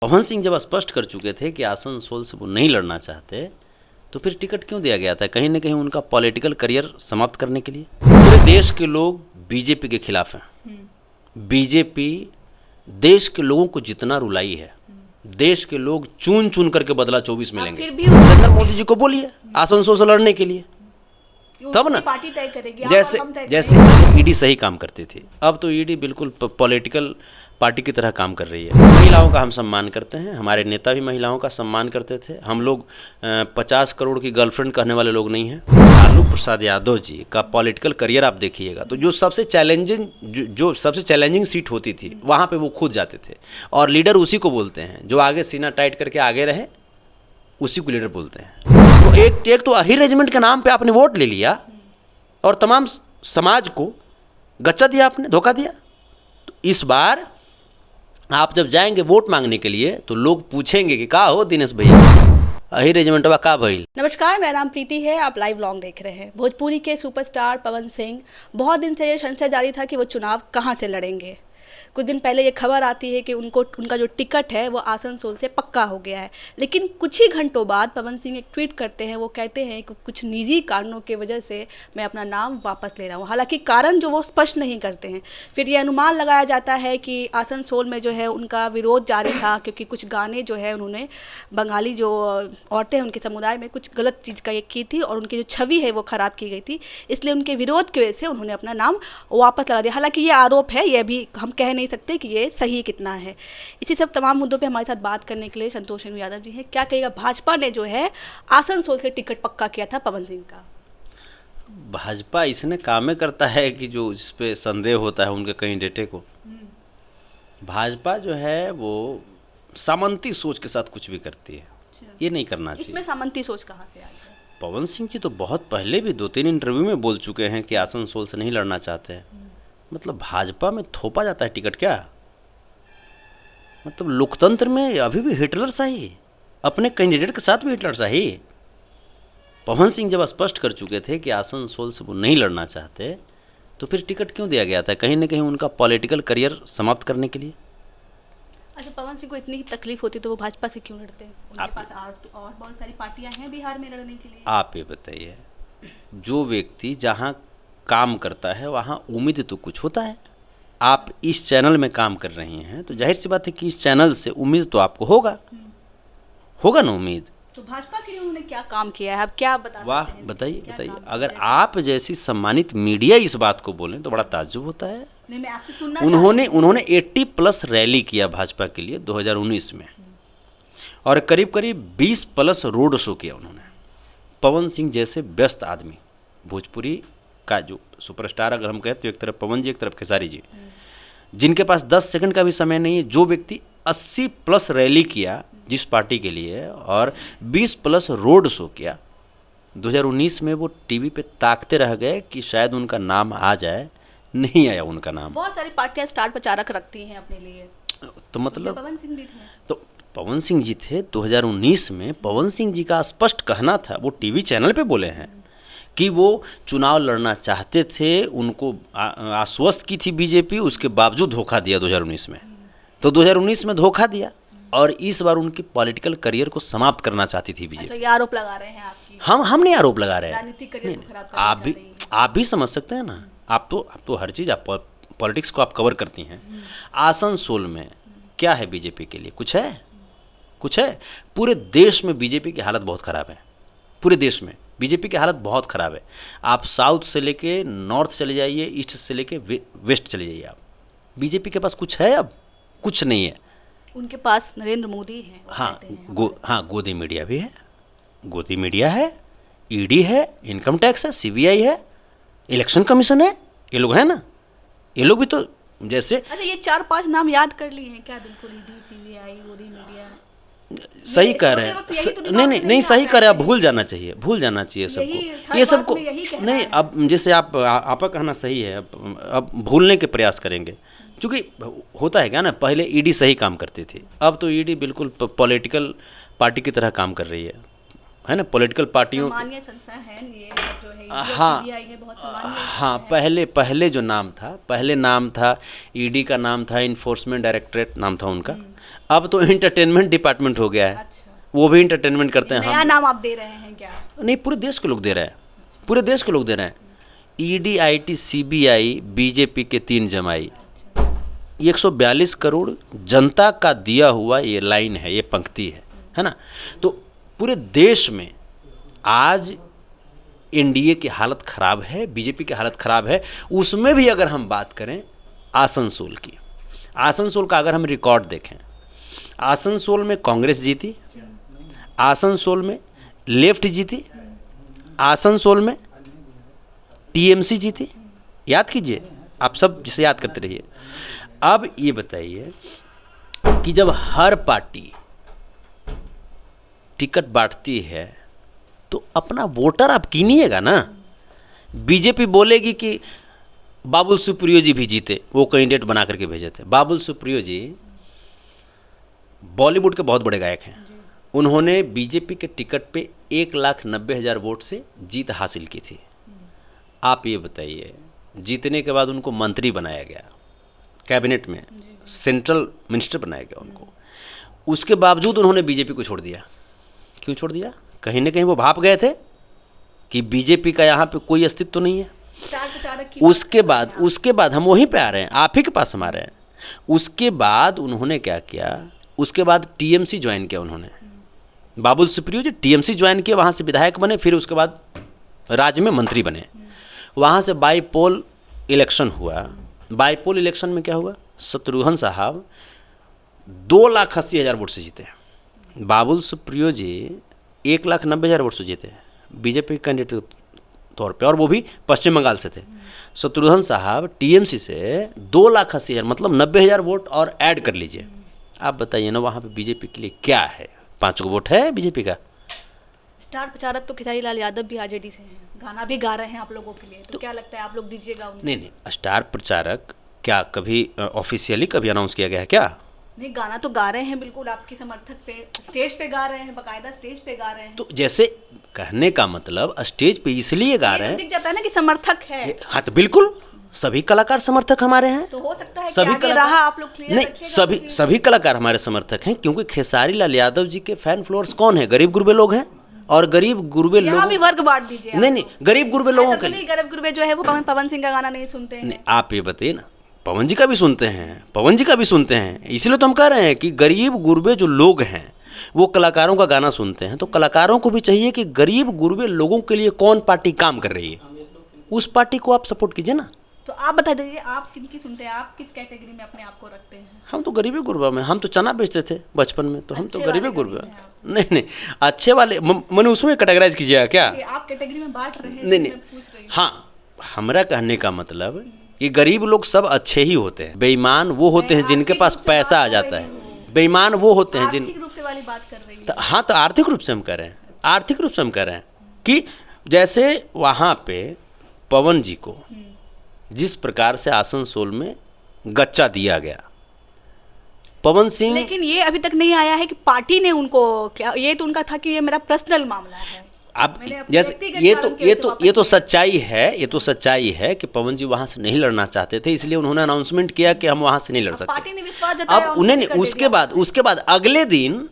पवन सिंह जब स्पष्ट कर चुके थे कि आसनसोल से वो नहीं लड़ना चाहते, तो फिर टिकट क्यों दिया गया था? कहीं ना कहीं उनका पॉलिटिकल करियर समाप्त करने के लिए। पूरे देश के लोग बीजेपी के खिलाफ हैं। बीजेपी देश के लोगों को जितना रुलाई है, देश के लोग चुन चुन करके बदला 24 में लेंगे। नरेंद्र मोदी जी को बोलिए आसनसोल से लड़ने के लिए, तब ना पार्टी तय करेगी। जैसे ईडी सही काम करती थी, अब तो ईडी बिल्कुल पॉलिटिकल पार्टी की तरह काम कर रही है। महिलाओं का हम सम्मान करते हैं, हमारे नेता भी महिलाओं का सम्मान करते थे। हम लोग 50 करोड़ की गर्लफ्रेंड कहने वाले लोग नहीं हैं। लालू प्रसाद यादव जी का पॉलिटिकल करियर आप देखिएगा तो जो सबसे चैलेंजिंग सीट होती थी वहाँ पे वो खुद जाते थे, और लीडर उसी को बोलते हैं जो आगे सीना टाइट करके आगे रहे, उसी को लीडर बोलते हैं। तो एक तो अहिर रेजिमेंट के नाम पे आपने वोट ले लिया और तमाम समाज को गच्चा दिया, आपने धोखा दिया। तो इस बार आप जब जाएंगे वोट मांगने के लिए तो लोग पूछेंगे कि का हो दिनेश भैया, अहिर रेजिमेंटवा का भइल। नमस्कार, मेरा नाम प्रीति है, आप लाइव लॉन्ग देख रहे हैं। भोजपुरी के सुपरस्टार पवन सिंह, बहुत दिन से ये संशय जारी था कि वो चुनाव कहां से लड़ेंगे। कुछ दिन पहले ये खबर आती है कि उनका जो टिकट है वो आसनसोल से पक्का हो गया है, लेकिन कुछ ही घंटों बाद पवन सिंह एक ट्वीट करते हैं। वो कहते हैं कि कुछ निजी कारणों की वजह से मैं अपना नाम वापस ले रहा हूँ। हालांकि कारण जो वो स्पष्ट नहीं करते हैं। फिर ये अनुमान लगाया जाता है कि आसनसोल में जो है उनका विरोध जारी था, क्योंकि कुछ गाने जो है उन्होंने बंगाली जो औरतें हैं उनके समुदाय में कुछ गलत चीज़ का ये की थी और उनकी जो छवि है वो खराब की गई थी, इसलिए उनके विरोध की वजह से उन्होंने अपना नाम वापस लगा दिया। हालांकि ये आरोप है, ये भी हम कह नहीं सकते कि ये सही कितना है। इसी सब तमाम मुद्दों पे हमारे साथ बात करने के लिए संतोष यादव जी हैं। क्या कहेगा, भाजपा ने जो है आसनसोल से टिकट पक्का किया था पवन सिंह का। भाजपा इसने कामें करता है कि जो इस पे संदेह होता है उनके कैंडिडेट को। भाजपा जो है वो सामंती सोच के साथ कुछ भी करती है, ये नहीं करना चाहिए। इसमें सामंती सोच कहाँ से आई है? पवन सिंह जी तो बहुत पहले भी 2-3 इंटरव्यू में बोल चुके हैं कि आसनसोल से नहीं लड़ना चाहते हैं। मतलब भाजपा में थोपा जाता है टिकट क्या? मतलब लोकतंत्र में अभी भी हिटलर शाही, अपने कैंडिडेट के साथ भी हिटलर शाही। पवन सिंह जब स्पष्ट कर चुके थे कि आसनसोल से वो नहीं लड़ना चाहते, तो फिर टिकट क्यों दिया गया था? कहीं ना कहीं उनका पॉलिटिकल करियर समाप्त करने के लिए। अच्छा, पवन सिंह को इतनी ही तकलीफ होती तो वो भाजपा से क्यों लड़ते हैं? उनके पास और बहुत सारी पार्टियां हैं बिहार में लड़ने के लिए। आप ये बताइए, जो व्यक्ति जहाँ काम करता है वहाँ उम्मीद तो कुछ होता है। आप इस चैनल में काम कर रही हैं तो जाहिर सी बात है कि इस चैनल से उम्मीद तो आपको होगा ना उम्मीद। तो भाजपा के लिए उन्होंने क्या काम किया है, आप क्या बता? वाह, बताइए। अगर आप जैसी सम्मानित मीडिया इस बात को बोलें तो बड़ा ताज्जुब होता है। नहीं, मैं आपसे सुनना उन्होंने 80+ रैली किया भाजपा के लिए 2019 में, और करीब करीब 20+ रोड शो किया उन्होंने। पवन सिंह जैसे व्यस्त आदमी, भोजपुरी का जो सुपरस्टार अगर हम कहते तो एक तरफ पवन जी, एक तरफ खेसारी जी, जिनके पास 10 सेकंड का भी समय नहीं है, जो व्यक्ति 80+ रैली किया जिस पार्टी के लिए और 20+ रोड शो किया 2019 में, वो टीवी पे ताकते रह गए कि शायद उनका नाम आ जाए। नहीं आया उनका नाम। बहुत सारी पार्टियां स्टार प्रचारक रखती हैं अपने लिए, तो मतलब पवन सिंह भी थे। तो पवन सिंह जी थे 2019 में। पवन सिंह जी का स्पष्ट कहना था, वो टीवी चैनल पे बोले हैं कि वो चुनाव लड़ना चाहते थे, उनको आश्वस्त की थी बीजेपी, उसके बावजूद धोखा दिया 2019 में। तो 2019 में धोखा दिया और इस बार उनकी पॉलिटिकल करियर को समाप्त करना चाहती थी बीजेपी। अच्छा, ये आरोप लगा रहे हैं आपकी? हम नहीं आरोप लगा रहे हैं, राजनीतिक करियर को खराब करना चाहते हैं। आप भी समझ सकते हैं ना। आप तो हर चीज़, आप पॉलिटिक्स को आप कवर करती हैं। आसनसोल में क्या है बीजेपी के लिए? कुछ है? पूरे देश में बीजेपी की हालत बहुत ख़राब है। पूरे देश में बीजेपी की हालत बहुत ख़राब है। आप साउथ से लेके नॉर्थ चले जाइए, ईस्ट से लेके वेस्ट चले जाइए, आप बीजेपी के पास कुछ है? अब कुछ नहीं है। उनके पास नरेंद्र मोदी हैं। हाँ, गोदी मीडिया भी है, गोदी मीडिया है, ईडी है, इनकम टैक्स है, सीबीआई है, इलेक्शन कमीशन है, ये लोग हैं ना। ये लोग भी तो जैसे, अच्छा, ये 4-5 नाम याद कर लिए हैं क्या? बिल्कुल, ईडी, सीबीआई, गोदी मीडिया। सही कह रहे हैं। नहीं, सही कह रहे हैं। भूल जाना चाहिए सबको ये सबको। नहीं, अब जैसे आपका कहना सही है, अब भूलने के प्रयास करेंगे, क्योंकि होता है क्या ना, पहले ईडी सही काम करती थी, अब तो ईडी बिल्कुल पॉलिटिकल पार्टी की तरह काम कर रही है। है ना, पॉलिटिकल पार्टियों सामान्य संस्था है ये जो है, हाँ सीबीआई है, बहुत सामान्य हाँ, पहले जो नाम था, पहले नाम था ईडी का, नाम था इन्फोर्समेंट डायरेक्टरेट नाम था उनका। अब तो एंटरटेनमेंट डिपार्टमेंट हो गया है। अच्छा, वो भी एंटरटेनमेंट करते हैं। नया नाम आप दे रहे हैं क्या? नहीं, पूरे देश के लोग दे रहे हैं, पूरे देश के लोग दे रहे हैं। ईडी, आईटी, सीबीआई, बीजेपी के 3 जमाई, 142 करोड़ जनता का दिया हुआ ये लाइन है, ये पंक्ति है ना। तो पूरे देश में आज एनडीए की हालत खराब है, बीजेपी की हालत खराब है। उसमें भी अगर हम बात करें आसनसोल की, आसनसोल का अगर हम रिकॉर्ड देखें, आसनसोल में कांग्रेस जीती, आसनसोल में लेफ्ट जीती, आसनसोल में टीएमसी जीती। याद कीजिए, आप सब जिसे याद करते रहिए। अब ये बताइए कि जब हर पार्टी टिकट बांटती है तो अपना वोटर आप कीनिएगा ना। बीजेपी बोलेगी कि बाबुल सुप्रियो जी भी जीते, वो कैंडिडेट बना करके भेजे थे। बाबुल सुप्रियो जी बॉलीवुड के बहुत बड़े गायक हैं। उन्होंने बीजेपी के टिकट पे 1,90,000 वोट से जीत हासिल की थी। आप ये बताइए, जीतने के बाद उनको मंत्री बनाया गया, कैबिनेट में सेंट्रल मिनिस्टर बनाया गया उनको। उसके बावजूद उन्होंने बीजेपी को छोड़ दिया। क्यों छोड़ दिया? कहीं ना कहीं वो भाप गए थे कि बीजेपी का यहाँ पे कोई अस्तित्व नहीं है। उसके बाद हम वहीं पे आ रहे हैं, आप ही के पास हम आ रहे हैं। उसके बाद उन्होंने क्या किया, उसके बाद टीएमसी ज्वाइन किया उन्होंने। बाबुल सुप्रियो जी टीएमसी ज्वाइन किया, वहाँ से विधायक बने, फिर उसके बाद राज्य में मंत्री बने। वहाँ से बाईपोल इलेक्शन हुआ। बाईपोल इलेक्शन में क्या हुआ, शत्रुघ्न साहब 2,80,000 वोट से जीते। बाबुल सुप्रियो जी 1,90,000 वोट से जीते बीजेपी कैंडिडेट के तौर पे, और वो भी पश्चिम बंगाल से थे। शत्रुघ्न साहब टीएमसी से 2,80,000 मतलब 90,000 वोट और ऐड कर लीजिए। आप बताइए ना, वहाँ पे बीजेपी के लिए क्या है? 5 वोट है बीजेपी का। स्टार प्रचारक तो खेसारी लाल यादव भी आरजेडी से हैं, गाना भी गा रहे हैं आप लोगों के लिए, तो क्या लगता है आप लोग दीजिएगा उनको? नहीं, स्टार प्रचारक क्या कभी ऑफिशियली कभी अनाउंस किया गया है क्या? नहीं, गाना तो गा रहे हैं, बिल्कुल आपके समर्थक पे स्टेज पे गा रहे हैं, बकायदा स्टेज पे गा रहे हैं। तो जैसे कहने का मतलब स्टेज पे इसलिए गा रहे हैं, दिख जाता है ना कि समर्थक है। हाँ तो बिल्कुल सभी कलाकार समर्थक हमारे हैं। तो हो सकता है सभी कि आगे रहा आप लोग क्लियर नहीं, रखिएगा। सभी कलाकार हमारे समर्थक हैं, क्योंकि खेसारी लाल यादव जी के फैन फॉलोअर्स कौन है? गरीब गुरबे लोग हैं। और गरीब गुरबे लोग भी वर्ग बांट दीजिए। नहीं, गरीब गुरबे लोगों के लिए। गरीब गुरबे जो है वो पवन सिंह का गाना नहीं सुनते हैं। नहीं, आप ये बताइए ना, पवन जी का भी सुनते हैं, पवन जी का भी सुनते हैं। इसलिए तो हम कह रहे हैं कि गरीब गुरबे जो लोग हैं वो कलाकारों का गाना सुनते हैं। तो कलाकारों को भी चाहिए कि गरीब गुरबे लोगों के लिए कौन पार्टी काम कर रही है, उस पार्टी को आप सपोर्ट कीजिए ना। तो आप बता दीजिए, आप किनकी सुनते हैं, आप किस कैटेगरी में अपने आप को रखते हैं? हम तो गरीबी गुरबा में, हम तो चना बेचते थे बचपन में, तो हम तो गरीबी गुरबा। नहीं, अच्छे वाले मैंने उसमें कैटेगराइज कीजिएगा क्या? आप कैटेगरी में बांट रहे हैं। नहीं, हाँ, हमारा कहने का मतलब कि गरीब लोग सब अच्छे ही होते हैं। बेईमान वो होते हैं जिनके पास पैसा आ जाता है। बेईमान वो होते हैं जिन, आर्थिक रूप से वाली बात कर रही है। हाँ, तो आर्थिक रूप से हम कह रहे हैं, आर्थिक रूप से हम कह रहे हैं कि जैसे वहाँ पे पवन जी को जिस प्रकार से आसनसोल में गच्चा दिया गया, पवन सिंह, लेकिन ये अभी तक नहीं आया है कि पार्टी ने उनको क्या, ये तो उनका था कि ये मेरा पर्सनल मामला है। अब जैसे ये तो सच्चाई है, ये तो सच्चाई है कि पवन जी वहां से नहीं लड़ना चाहते थे, इसलिए उन्होंने अनाउंसमेंट किया कि हम वहां से नहीं लड़ सकते। पार्टी ने विश्वास जताया। अब उन्हें उसके बाद अगले दिन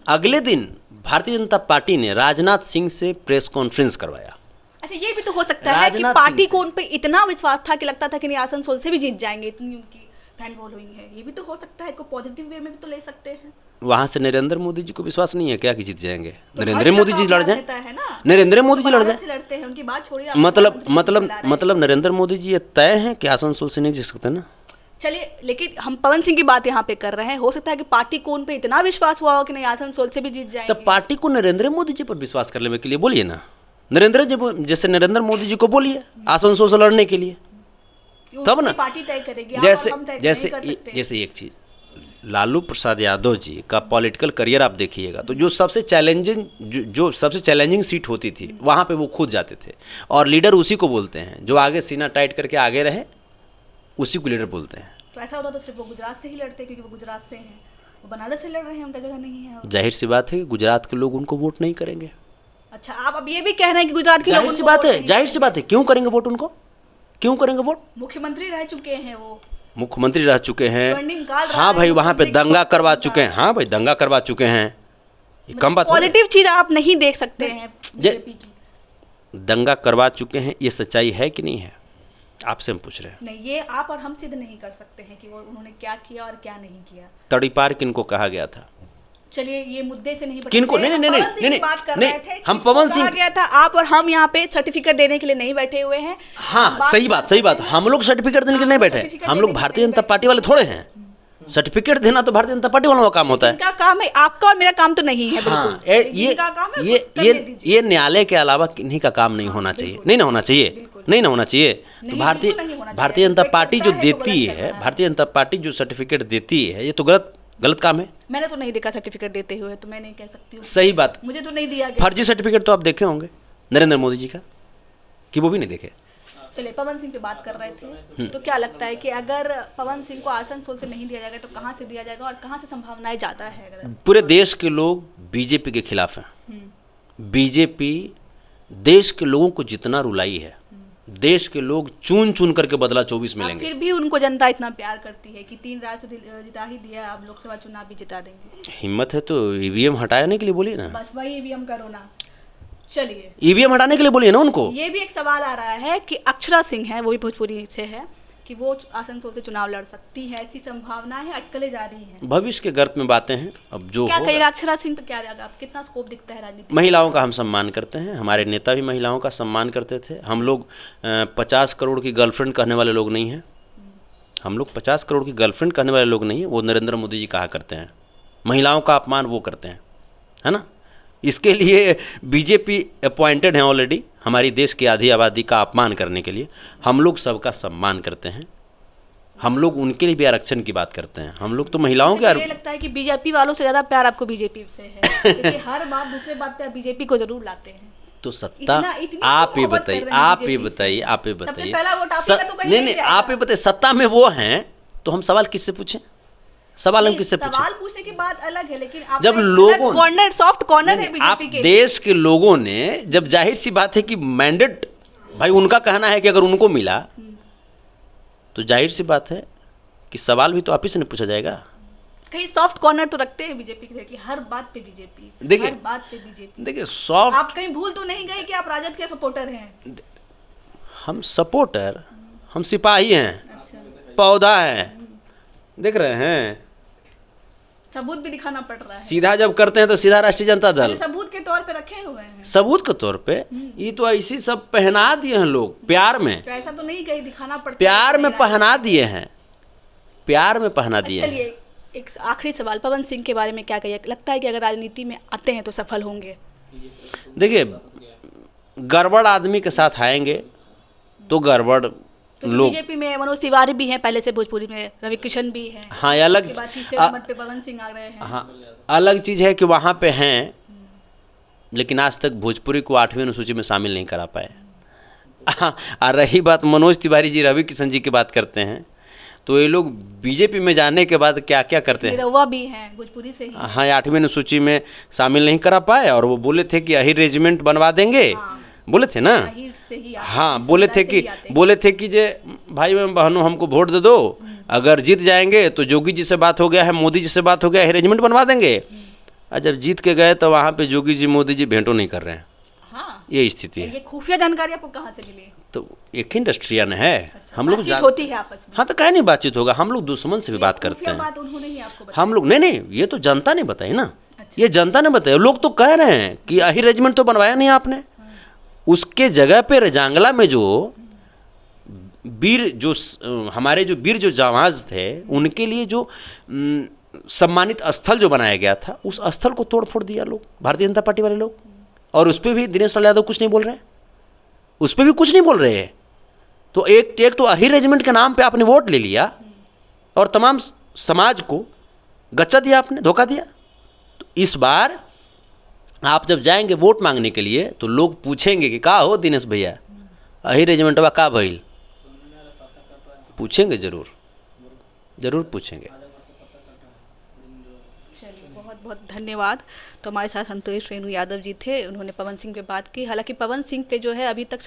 भारतीय जनता पार्टी ने राजनाथ सिंह से प्रेस कॉन्फ्रेंस करवाया। अच्छा, ये भी तो हो सकता है कि पार्टी को उन पे इतना विश्वास था कि लगता था कि नहीं आसनसोल से भी जीत जाएंगे, इतनी उनकी फैन फॉलोइंग है। ये भी तो हो सकता है, इसको पॉजिटिव वे में भी तो ले सकते हैं। वहां से नरेंद्र मोदी जी को विश्वास नहीं है क्या कि जीत जाएंगे? नरेंद्र मोदी जी लड़ जाए, नरेंद्र मोदी जी लड़ जाए, लड़ते हैं, उनकी बात छोड़िए। मतलब नरेंद्र मोदी जी ये तय है कि आसनसोल से नहीं जीत सकते ना। चलिए, लेकिन हम पवन सिंह की बात यहाँ पे कर रहे हैं। हो सकता है कि पार्टी को उन पे इतना विश्वास हुआ हो कि नहीं आसनसोल से भी जीत जाएंगे। तो पार्टी को नरेंद्र मोदी जी पर विश्वास करने के लिए बोलिए ना, जैसे नरेंद्र मोदी जी को बोलिए आसनसोल से लड़ने के लिए, तब ना पार्टी तय करेगी। जैसे एक चीज, लालू प्रसाद यादव जी का पॉलिटिकल करियर आप देखिएगा, तो जो सबसे चैलेंजिंग सीट होती थी वहाँ पे वो खुद जाते थे, और लीडर उसी को बोलते हैं जो आगे सीना टाइट करके आगे रहे, उसी को लीडर बोलते हैं। तो ऐसा होता तो सिर्फ वो गुजरात से ही लड़ते, क्योंकि वो गुजरात से हैं, वो बनारस से लड़ रहे हैं, उनका जगह नहीं है। जाहिर सी बात है कि गुजरात के लोग उनको वोट नहीं करेंगे। अच्छा, आप अब ये भी कह रहे हैं कि गुजरात के लोग जाहिर सी उनको बात वोट है, नहीं जाहिर सी करेंगे। बात है, क्यों करेंगे वोट उनको? क्यों करेंगे वोट? मुख्यमंत्री रह चुके हैं वो, मुख्यमंत्री रह चुके हैं। स्वर्णिम काल रहा हाँ है भाई, वहाँ पे मुख्यमंत्री का दंगा वक्त करवा उनका। चुके हैं। हाँ भाई, दंगा करवा चुके हैं, ये कम बात हो गई? पॉजिटिव चीज आप नहीं देख सकते हैं बीजेपी की। दंगा करवा चुके हैं, ये सच्चाई है कि नहीं है? आपसे हम पूछ रहे हैं। नहीं, ये आप और हम सिद्ध नहीं कर सकते हैं कि वो उन्होंने क्या किया और क्या नहीं किया। तड़ीपार किनको कहा गया था? चलिए, ये मुद्दे से नहीं किनको? नहीं नहीं नहीं नहीं नहीं, बात कर नहीं, रहे थे, हम पवन कहा सिंह। गया था आप और हम यहाँ पे सर्टिफिकेट देने के लिए नहीं बैठे हुए हैं। हाँ, सही बात, सही बात। हम लोग सर्टिफिकेट देने के लिए नहीं बैठे, हम लोग भारतीय जनता पार्टी वाले थोड़े हैं। सर्टिफिकेट देना तो भारतीय जनता पार्टी वालों का काम होता है। इनका काम है, आपका और मेरा काम तो नहीं है। हाँ, बिल्कुल इनका काम है, खुद करने दीजिए। ये न्यायालय के अलावा किन्हीं का काम नहीं होना चाहिए, नहीं ना होना चाहिए, बिल्कुल। नहीं ना होना चाहिए। तो नहीं, भारतीय बिल्कुल नहीं होना भारतीय चाहिए। जनता कोई पार्टी करता जो है तो देती गलत कर है, रहा है। भारतीय जनता पार्टी जो सर्टिफिकेट देती है, ये तो गलत काम है। मैंने तो नहीं देखा सर्टिफिकेट देते हुए, तो मैं नहीं कह सकती हूँ। सही बात। मुझे तो नहीं दिया गया। फर्जी सर्टिफिकेट तो आप देखे होंगे नरेंद्र मोदी जी का, कि वो भी नहीं देखे? चलिए, पवन सिंह पे बात कर रहे थे, तो क्या लगता है कि अगर पवन सिंह को आसनसोल से नहीं दिया जाएगा तो कहाँ से दिया जाएगा और कहाँ से संभावनाएं ज्यादा है? अगर पूरे देश के लोग बीजेपी के खिलाफ हैं। बीजेपी देश के लोगों को जितना रुलाई है, देश के लोग चुन चुन करके बदला 24 में अब लेंगे। फिर भी उनको जनता इतना प्यार करती है कि 3 राज्य तो जिता ही दिया, अब लोकसभा चुनाव भी जिता देंगे। हिम्मत है तो ईवीएम हटाने के लिए बोलिए ना। बस वही ईवीएम करो ना। चलिए, ईवीएम हटाने के लिए बोलिए ना उनको। ये भी एक सवाल आ रहा है कि अक्षरा सिंह है, वो भी भोजपुरी से है, कि वो आसनसोल से चुनाव लड़ सकती है, ऐसी संभावना है, अटकलें जारी हैं। भविष्य के गर्त में बातें हैं, अब जो क्या होगा। कहिएगा अक्षरा सिंह पे? क्या जाएगा, आप कितना स्कोप दिखता है राजनीति? महिलाओं का हम सम्मान करते हैं, हमारे नेता भी महिलाओं का सम्मान करते थे। हम लोग 50 करोड़ की गर्लफ्रेंड कहने वाले लोग नहीं हैं। हम लोग 50 करोड़ की गर्लफ्रेंड कहने वाले लोग नहीं हैं, वो नरेंद्र मोदी जी कहा करते हैं। महिलाओं का अपमान वो करते हैं, है ना? इसके लिए बीजेपी अपॉइंटेड हैं ऑलरेडी, हमारी देश की आधी आबादी का अपमान करने के लिए। हम लोग सबका सम्मान करते हैं, हम लोग उनके लिए भी आरक्षण की बात करते हैं। हम लोग तो महिलाओं के मुझे लगता है कि बीजेपी वालों से ज्यादा प्यार आपको बीजेपी से है, क्योंकि हर बात दूसरे बात पे आप बीजेपी को जरूर लाते हैं। तो सत्ता इतनी आप ये मोहब्बत बताइए, कर रहे हैं आप ये बीजेपी से। बताइए, आप ये सबसे बताइए। पहला वोट आपका तो कहीं नहीं नहीं नहीं, जाएगा। आप ये बताइए, सत्ता में वो हैं तो हम सवाल किससे पूछें? सवाल हम नहीं, किससे सवाल पूछें? पूछने की बात अलग है, लेकिन आप जब लोगों कॉर्नर, सॉफ्ट कॉर्नर है नहीं, आप बीजेपी के। देश के लोगों ने, जब जाहिर सी बात है कि मैंडेट, भाई उनका कहना है कि अगर उनको मिला तो जाहिर सी बात है कि सवाल भी तो आप ही से नहीं पूछा जाएगा। कहीं सॉफ्ट कॉर्नर तो रखते हैं बीजेपी के, कि हर बात पे बीजेपी, देखिए- हर बात पे बीजेपी। देखिए, सॉफ्ट, आप कहीं भूल तो नहीं गए कि आप राजद के सपोर्टर हैं? हम सपोर्टर, हम सिपाही हैं, अच्छा, पौधा है, देख रहे हैं। सबूत भी दिखाना पड़ रहा है। सीधा जब करते हैं तो सीधा राष्ट्रीय जनता दल, सबूत के तौर पे रखे हुए हैं। सबूत के तौर पे। ये तो ऐसी सब पहना दिए हैं लोग प्यार में, तो ऐसा तो नहीं कहीं दिखाना पड़ता है प्यार कि में मेरा- पहना दिए हैं, प्यार में पहना दिए हैं। चलिए, एक आखिरी सवाल, पवन सिंह के बारे में क्या कहिए? लगता है कि अगर राजनीति में आते हैं तो सफल होंगे? देखिए, गड़बड़ आदमी के साथ आएंगे तो गड़बड़ तो लोग। बीजेपी में मनोज तिवारी भी हैं, पहले से भोजपुरी में रवि किशन भी हैं। हाँ, ये अलग, उसके बाद तीसरे नंबर पे पवन सिंह आ रहे हैं। हाँ, अलग चीज़ है कि वहाँ पे हैं, लेकिन आज तक भोजपुरी को 8वीं अनुसूची में शामिल नहीं करा पाए। और रही बात मनोज तिवारी जी, रवि किशन जी की बात करते हैं, तो ये लोग बीजेपी में जाने के बाद क्या क्या करते हैं। निरहुआ भी हैं, भोजपुरी से ही। हाँ, 8वीं अनुसूची में शामिल नहीं करा पाए, और वो बोले थे कि यही रेजिमेंट बनवा देंगे, बोले थे ना। अहीर से ही आते हैं, हाँ, बोले थे समुदाय से ही आते हैं। बोले थे कि जे भाई बहनों हमको वोट दे दो, अगर जीत जाएंगे तो जोगी जी से बात हो गया है, मोदी जी से बात हो गया है, रेजिमेंट बनवा देंगे। और जब जीत के गए तो वहाँ पे जोगी जी मोदी जी भेंटो नहीं कर रहे हैं। हाँ, ये स्थिति है। ये खुफिया जानकारी आपको कहाँ से मिली? तो एक ही इंडस्ट्रियन है, हम लोग बातचीत होती है आपस में? हाँ, तो काहे नहीं बातचीत होगा, हम लोग दुश्मन से भी बात करते खुफिया हैं। बात उन्होंने ही आपको बताई? हम लोग नहीं, ये तो जनता ने बताई ना, अच्छा। ये जनता ने बताया। लोग तो कह रहे हैं कि यही रेजिमेंट तो बनवाया नहीं आपने, उसके जगह पे रजांगला में जो वीर, जो हमारे जो वीर जो जांबाज थे, उनके लिए जो सम्मानित स्थल जो बनाया गया था, उस स्थल को तोड़ फोड़ दिया लोग, भारतीय जनता पार्टी वाले लोग। और उस पर भी दिनेश लाल यादव कुछ नहीं बोल रहे हैं, उस पर भी कुछ नहीं बोल रहे हैं। तो एक तो अही रेजिमेंट के नाम पे आपने वोट ले लिया और तमाम समाज को गच्चा दिया, आपने धोखा दिया। तो इस बार आप जब जाएंगे वोट मांगने के लिए तो लोग पूछेंगे कि का हो दिनेश भैया, अही रेजिमेंटवा का भइल, पूछेंगे, जरूर जरूर पूछेंगे। चलिए, बहुत बहुत बहुत धन्यवाद। तो हमारे साथ संतोष रेणु यादव जी थे, उन्होंने पवन सिंह पे बात की। हालांकि पवन सिंह पे जो है अभी तक